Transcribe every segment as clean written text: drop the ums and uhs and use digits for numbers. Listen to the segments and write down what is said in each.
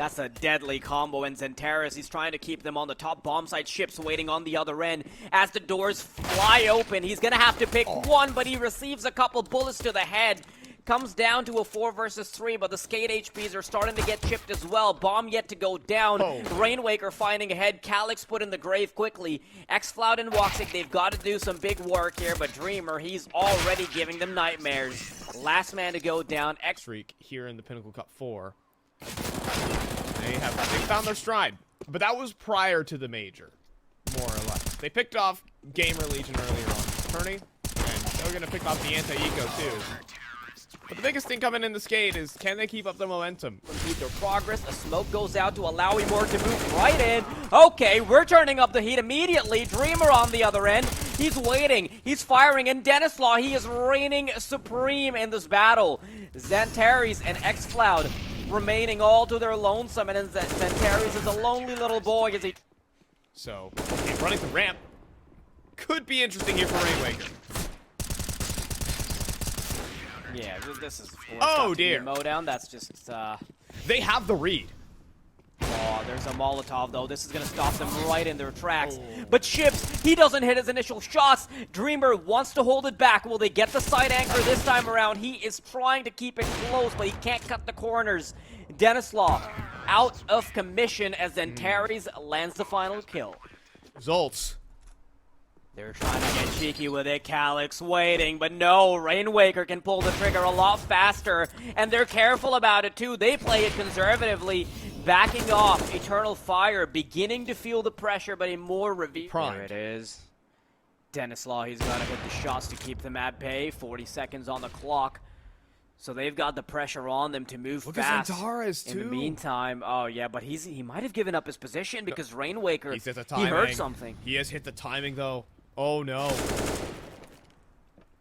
That's a deadly combo, and xantares, he's trying to keep them on the top bomb site. Ships waiting on the other end. As the doors fly open, he's gonna have to pick one, but he receives a couple bullets to the head. Comes down to a 4 versus 3, but the SKADE HPs are starting to get chipped as well. Bomb yet to go down. Rainwaker finding ahead. Calyx put in the grave quickly. xFloud and woxic, they've got to do some big work here, but Dreamer, he's already giving them nightmares. Last man to go down. Streak here in the Pinnacle Cup 4. They found their stride, but that was prior to the major, more or less. They picked off Gamer Legion earlier on tourney, and they're going to pick off the anti-eco too. But the biggest thing coming in the SKADE is, can they keep up the momentum? Keep their progress. The smoke goes out to allow Emor to move right in. Okay, we're turning up the heat immediately. Dreamer on the other end. He's waiting. He's firing. And Denislaw, he is reigning supreme in this battle. xantares and xFloud remaining all to their lonesome. And xantares is a lonely little boy as he... So, okay, running the ramp could be interesting here for Rainwaker. Yeah, this is... Oh, dear. Mowdown, that's just... They have the read. Oh, there's a Molotov, though. This is going to stop them right in their tracks. But Ships, he doesn't hit his initial shots. Dreamer wants to hold it back. Will they get the side anchor this time around? He is trying to keep it close, but he can't cut the corners. Denislaw out of commission as xantares lands the final kill. Results. They're trying to get cheeky with it. Calyx waiting, but no, Rainwaker can pull the trigger a lot faster, and they're careful about it too. They play it conservatively, backing off. Eternal Fire beginning to feel the pressure, but a more reveal. There it is. Denislaw, he's got to hit the shots to keep them at bay. 40 seconds on the clock. So they've got the pressure on them to move fast. Look at xantares, too. In the meantime, oh yeah, but he might have given up his position because Rainwaker, he heard something. He has hit the timing, though. Oh, no.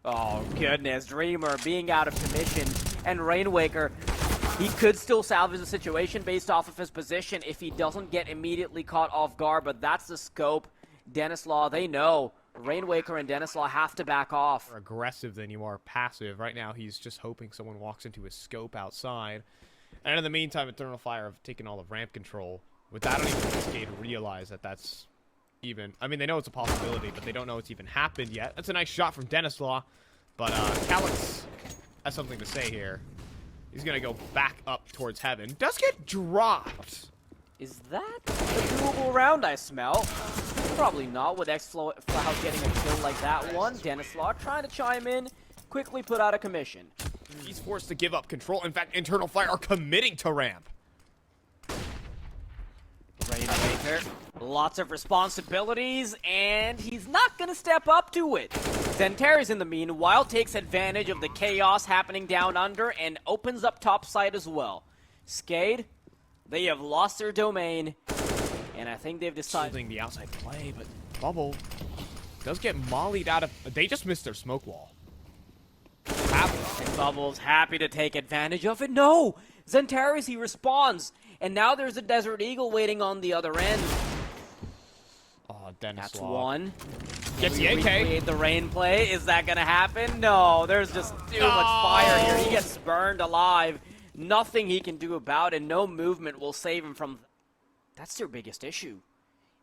Oh, goodness. Dreamer being out of commission. And Rainwaker, he could still salvage the situation based off of his position if he doesn't get immediately caught off guard, but that's the scope. Denislaw, they know. Rainwaker and Denislaw have to back off. More aggressive than you are passive. Right now, he's just hoping someone walks into his scope outside. And in the meantime, Eternal Fire have taken all of ramp control. With that, I don't even think SKADE realize that that's even... I mean, they know it's a possibility, but they don't know it's even happened yet. That's a nice shot from Denislaw. But Calyx has something to say here. He's going to go back up towards heaven. Does get dropped. Is that a doable round I smell? Probably not with xFloud getting a kill like that one. Denislaw trying to chime in. Quickly put out of commission. He's forced to give up control. In fact, Eternal Fire are committing to ramp. Rainwaker, lots of responsibilities, and he's not going to step up to it. xantares, in the meanwhile, takes advantage of the chaos happening down under and opens up top side as well. SKADE, they have lost their domain, and I think they've decided... Holding the outside play, but Bubble does get mollied out of... They just missed their smoke wall. And Bubble's happy to take advantage of it. No! xantares, he responds. And now there's a Desert Eagle waiting on the other end. Oh, Denislaw. That's one. Gets the AK. Recreate the rain play. Is that going to happen? No, there's just too much fire here. He gets burned alive. Nothing he can do about it. No movement will save him from... That's their biggest issue.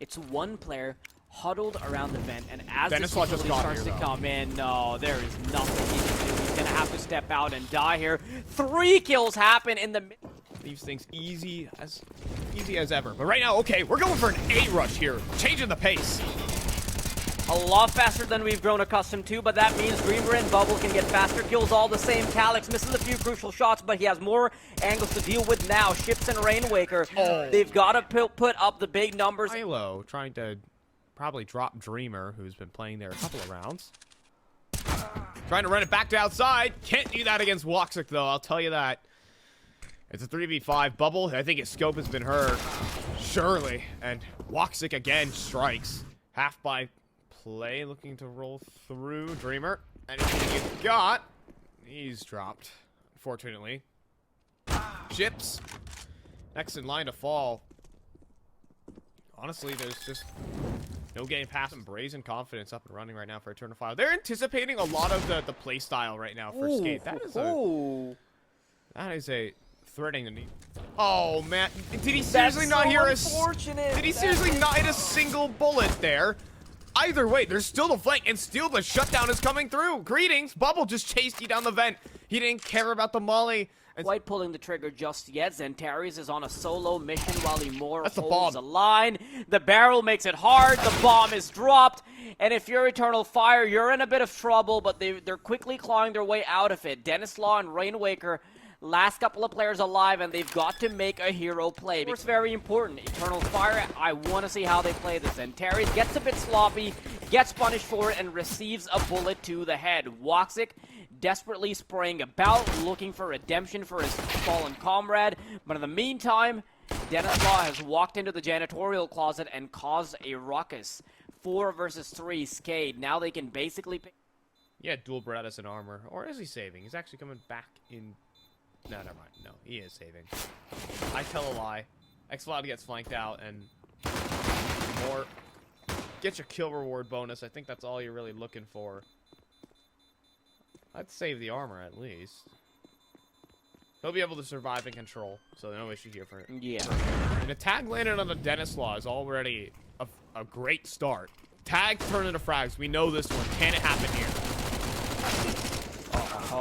It's one player huddled around the vent, and as the facility starts to come in, no, there is nothing he can do. He's going to have to step out and die here. 3 kills happen in the... Leaves things easy as ever. But right now, okay, we're going for an A rush here. Changing the pace. A lot faster than we've grown accustomed to, but that means Dreamer and Bubble can get faster kills all the same. Calyx misses a few crucial shots, but he has more angles to deal with now. Ships and Rainwaker, they've got to put up the big numbers. Hilo trying to probably drop Dreamer, who's been playing there a couple of rounds. Trying to run it back to outside. Can't do that against woxic, though, I'll tell you that. It's a 3v5. Bubble, I think his scope has been heard. Surely. And woxic again strikes. Half by play, looking to roll through Dreamer. Anything he's got, he's dropped, unfortunately. Ships, next in line to fall. Honestly, there's just no getting past them. Brazen confidence up and running right now for Eternal Fire. They're anticipating a lot of the play style right now for SKADE. That is a threading the knee. Oh man, did he seriously not hear us? Did he seriously not hit a single bullet there? Either way, there's still the flank, and still the shutdown is coming through. Greetings, Bubble just chased you down the vent. He didn't care about the molly. Quite pulling the trigger just yet. xantares is on a solo mission while he more That's the holds bomb. a line. The barrel makes it hard. The bomb is dropped. And if you're Eternal Fire, you're in a bit of trouble, but they're quickly clawing their way out of it. Dennis Law and Rainwaker, last couple of players alive, and they've got to make a hero play. It's very important. Eternal Fire, I want to see how they play this. xantares gets a bit sloppy, gets punished for it, and receives a bullet to the head. Woxic desperately spraying about, looking for redemption for his fallen comrade. But in the meantime, Dennis Law has walked into the janitorial closet and caused a ruckus. 4 versus 3, SKADE. Now they can basically pick... Yeah, dual Berettas and armor. Or is he saving? He's actually coming back in... No, never mind. No, he is saving. I tell a lie. xCloud gets flanked out, and... more... Get your kill reward bonus. I think that's all you're really looking for. I'd save the armor, at least. He'll be able to survive and control, so no issue here for him. Yeah. And a tag landed on the Dennis Law is already a great start. Tag turn into frags. We know this one. Can it happen here?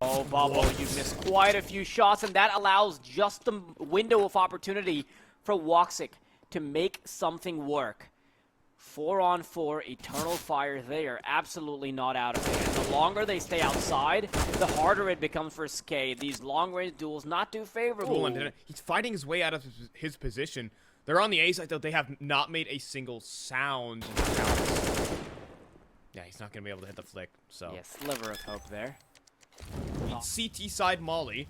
Oh, Bubble, you missed quite a few shots, and that allows just the window of opportunity for Woxic to make something work. 4-on-4, Eternal Fire, they are absolutely not out of it. And the longer they stay outside, the harder it becomes for SKADE. These long-range duels not too favorable. He's fighting his way out of his position. They're on the A side, though. They have not made a single sound. Yeah, he's not going to be able to hit the flick, so. Yeah, sliver of hope there. CT side molly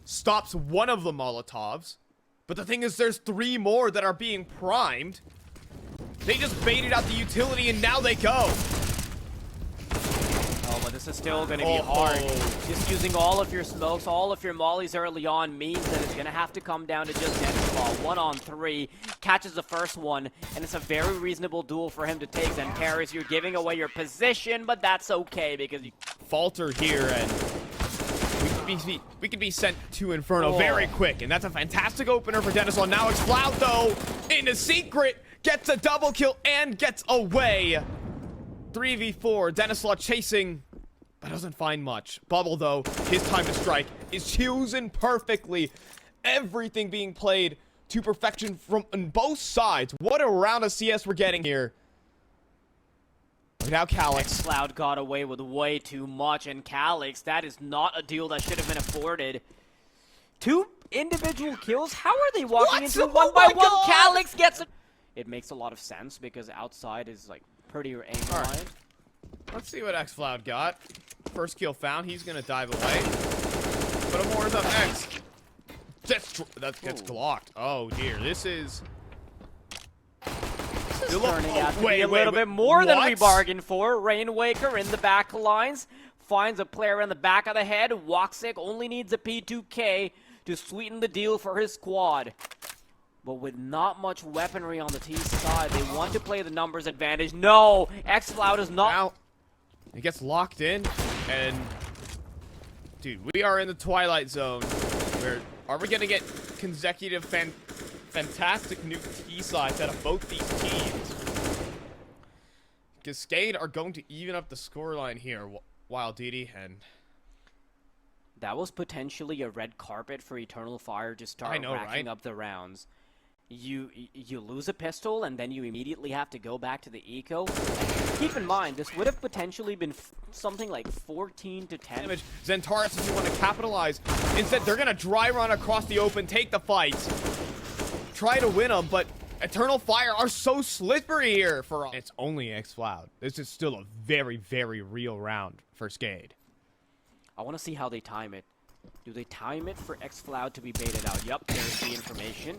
stops one of the Molotovs, but the thing is there's 3 more that are being primed. They just baited out the utility, and now they go. Oh, but this is still going to be hard. Just using all of your smokes, all of your mollies early on means that it's going to have to come down to just Dennis Law. 1-on-3, catches the first one, and it's a very reasonable duel for him to take. xantares, you're giving away your position, but that's okay because you falter here, and we could be sent to Inferno very quick, and that's a fantastic opener for Dennis Law. Now xCloud, though, into secret, gets a double kill and gets away. 3v4, Dennis Law chasing, but doesn't find much. Bubble, though, his time to strike is chosen perfectly. Everything being played to perfection from on both sides. What a round of CS we're getting here. Now Calyx. xCloud got away with way too much, and Calyx, that is not a deal that should have been afforded. 2 individual kills? How are they walking into one by one? Calyx gets it. It makes a lot of sense because outside is like pretty aim aligned. Let's see what xCloud got. First kill found. He's gonna dive away. But Amora's up next. That gets blocked. Oh dear, this is turning out to be a little bit more than we bargained for. Rainwaker in the back lines finds a player in the back of the head. Woxic only needs a P2K to sweeten the deal for his squad. But with not much weaponry on the T side, they want to play the numbers advantage. No, xCloud is not. Now, he gets locked in, and dude, we are in the Twilight Zone. Are we gonna get consecutive fantastic nuke T sides out of both these teams? Because SKADE are going to even up the scoreline here. While DD and that was potentially a red carpet for Eternal Fire to start racking up the rounds. You lose a pistol, and then you immediately have to go back to the eco. Keep in mind, this would have potentially been something like 14 to 10. Damage. xantares doesn't want to capitalize. Instead, they're going to dry run across the open, take the fight, try to win them, but Eternal Fire are so slippery here for us. It's only xCloud. This is still a very, very real round for SKADE. I want to see how they time it. Do they time it for xCloud to be baited out? Yep, there's the information.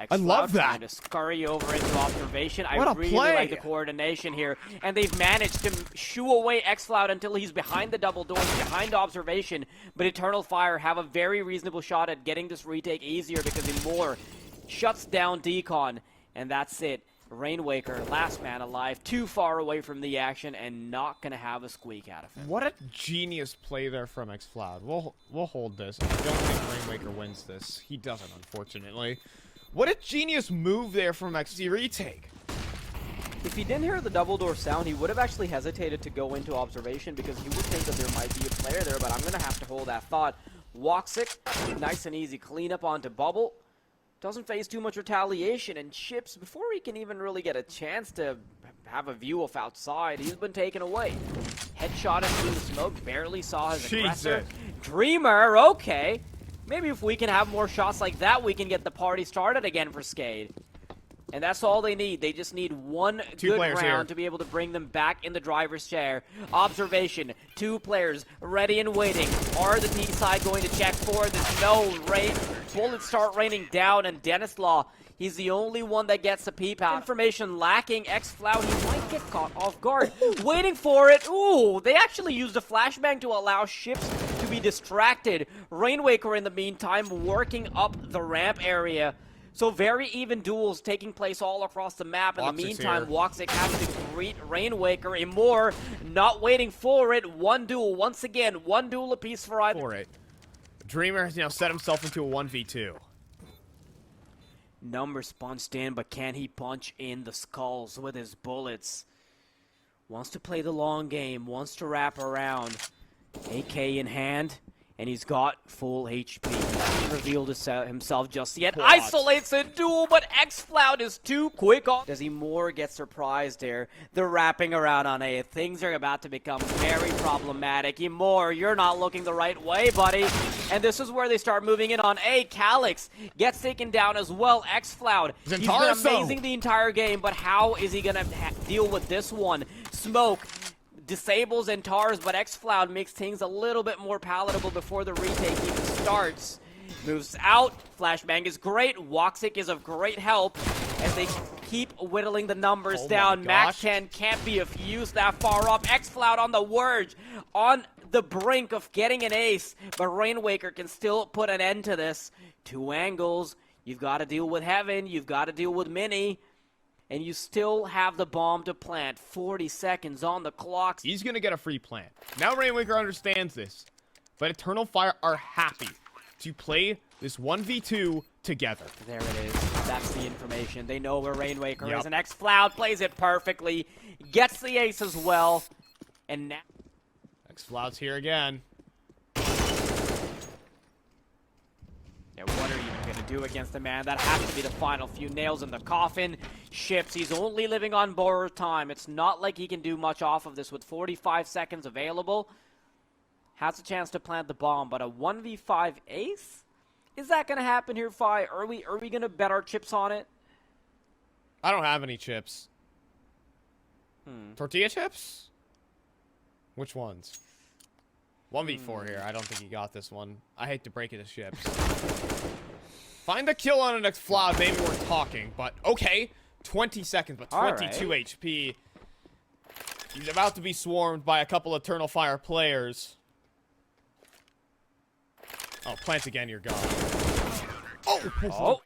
I love that. Trying to scurry over into observation. What I a really play. like the coordination here. And they've managed to shoo away xCloud until he's behind the double doors, behind observation. But Eternal Fire have a very reasonable shot at getting this retake easier because Imor shuts down Decon. And that's it. Rainwaker, last man alive, too far away from the action, and not gonna have a squeak out of him. What a genius play there from xFloud. We'll hold this. I don't think Rainwaker wins this. He doesn't, unfortunately. What a genius move there from XZ retake. If he didn't hear the double door sound, he would have actually hesitated to go into observation because he would think that there might be a player there, but I'm going to have to hold that thought. Woxic, nice and easy cleanup onto Bubble. Doesn't face too much retaliation, and Chips, before he can even really get a chance to have a view of outside, he's been taken away. Headshot into the smoke, barely saw his aggressor. Dreamer, okay. Maybe if we can have more shots like that, we can get the party started again for SKADE. And that's all they need. They just need one good round to be able to bring them back in the driver's chair. Observation, 2 players ready and waiting. Are the T side going to check for this? No, rain. Bullets start raining down, and Denislaw, he's the only one that gets a peep out. Information lacking. xFloud, he might get caught off guard. Waiting for it. Ooh, they actually used a flashbang to allow ships to be distracted. Rainwaker, in the meantime, working up the ramp area. So very even duels taking place all across the map. In the meantime, Woxic has to greet Rainwaker. Immoor not waiting for it. One duel, once again, one duel apiece for either. Dreamer has now set himself into a 1v2. Numbers punched in, but can he punch in the skulls with his bullets? Wants to play the long game, wants to wrap around. AK in hand. And he's got full HP. He hasn't revealed himself just yet. Isolates a duel, but xFloud is too quick on. Does Immoor get surprised there? They're wrapping around on A. Things are about to become very problematic. Immoor, you're not looking the right way, buddy. And this is where they start moving in on A. Calyx gets taken down as well. xFloud, he's been amazing the entire game, but how is he gonna deal with this one? Smoke disables entrapiq, but xFloud makes things a little bit more palatable before the retake even starts. Moves out. Flashbang is great. Woxic is of great help as they keep whittling the numbers down. Max 10 can't be of use that far up. xFloud on the verge, on the brink of getting an ace, but Rainwaker can still put an end to this. 2 angles. You've got to deal with Heaven. You've got to deal with Mini. And you still have the bomb to plant. 40 seconds on the clock. He's going to get a free plant. Now Rainwaker understands this. But Eternal Fire are happy to play this 1v2 together. There it is. That's the information. They know where Rainwaker is. And xFloud plays it perfectly. Gets the ace as well. And now xFloud's here again. What are you going to do against a man? That has to be the final few nails in the coffin. Ships, he's only living on borrowed time. It's not like he can do much off of this with 45 seconds available. Has a chance to plant the bomb, but a 1v5 ace? Is that going to happen here, Fi? Are we going to bet our chips on it? I don't have any chips. Tortilla chips? Which ones? 1v4 here. I don't think he got this one. I hate to break it to Ships. Find a kill on an xFloud. Maybe we're talking, but okay. 20 seconds, but 22 HP. He's about to be swarmed by a couple of Eternal Fire players. Oh, plant again, you're gone. Oh!